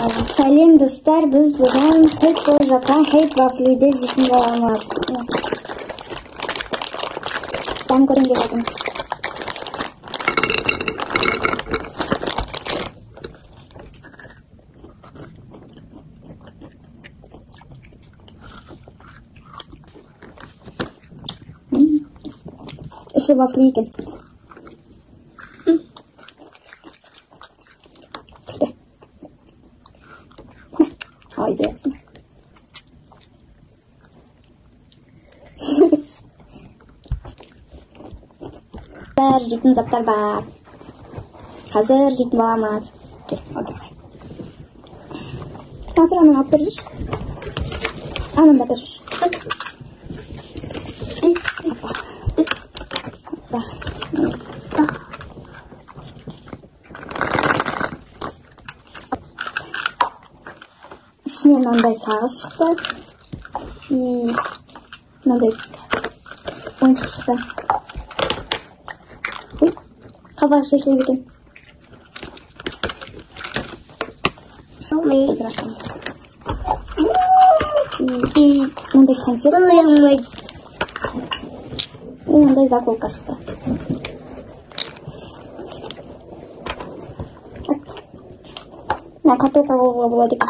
Сәлем достар, біз бүгін хит болып жатқан хит вафлиді жейтін боламыз. Дәм көрейін деп жатырмын. Іші вафли екен. Ай, дұрысың. Бір жейтін заттар бар. Қазір жейтін боламыз. Кел, отырмай. Қазір ананы алып беріп жүр. Ананы да беріп жүр. İçine mандай sağız çıktı. Mандай oyuncak çıktı. Kabağı şekli bir Hazır açalımız. Mандай konfet. Mандай заколка çıktı. Картопка болады екен.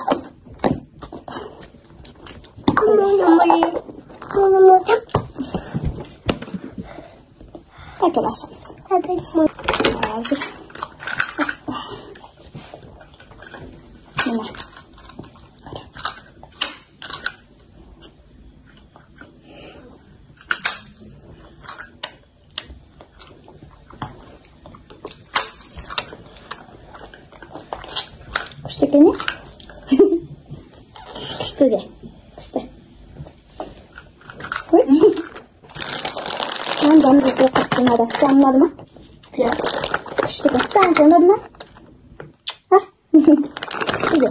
Так, ашамыз. Hazır. Міне. Күшті екен, не? Күшті де. Күшті. Мен дәмді іздеп қатты ұнады. Саған ұнады ма? Күшті екен. Саған ұнады ма? Күшті де.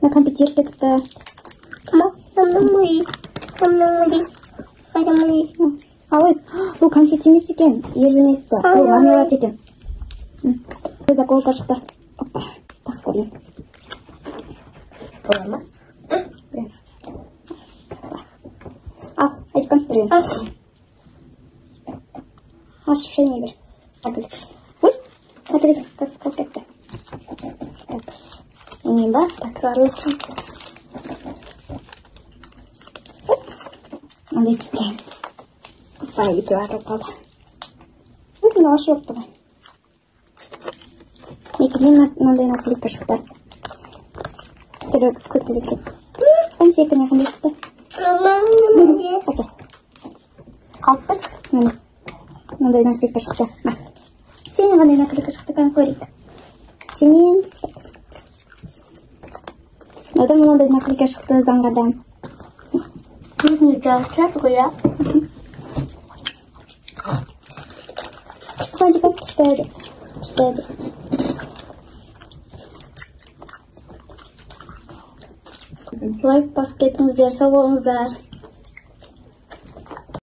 На компьютер кетіпті. Ой, бұл конфет емес екен. Ерінетті. Бұл мармелад екен. Заколка шықты. Опа, так көрейін. Олар ма? Ал, айтқан біреу. Ашып шайнай бер. Апеликс. Ой, апеликс қасқал кетті. Такс. Немен ба? Так, зарлышқан. Мындай түскен. Опа, екеу атылып қалды. Мына ашып өтті ғой. Екіден мынандай наклейка шықты. Түрі көтілі екен. Мен секіне қандай шықты. Әке. Қалып бір. Міне. Мынандай наклейка шықты. Сенен қандай наклейка шықты қан көрейік. Сенен. Одан мынандай наклейка шықты заңғадан. Жарқылап қоя. Күшті қойды көп, күшті өйді. Күшті өйді. Лайк басып кетіңіздер, сау болыңыздар.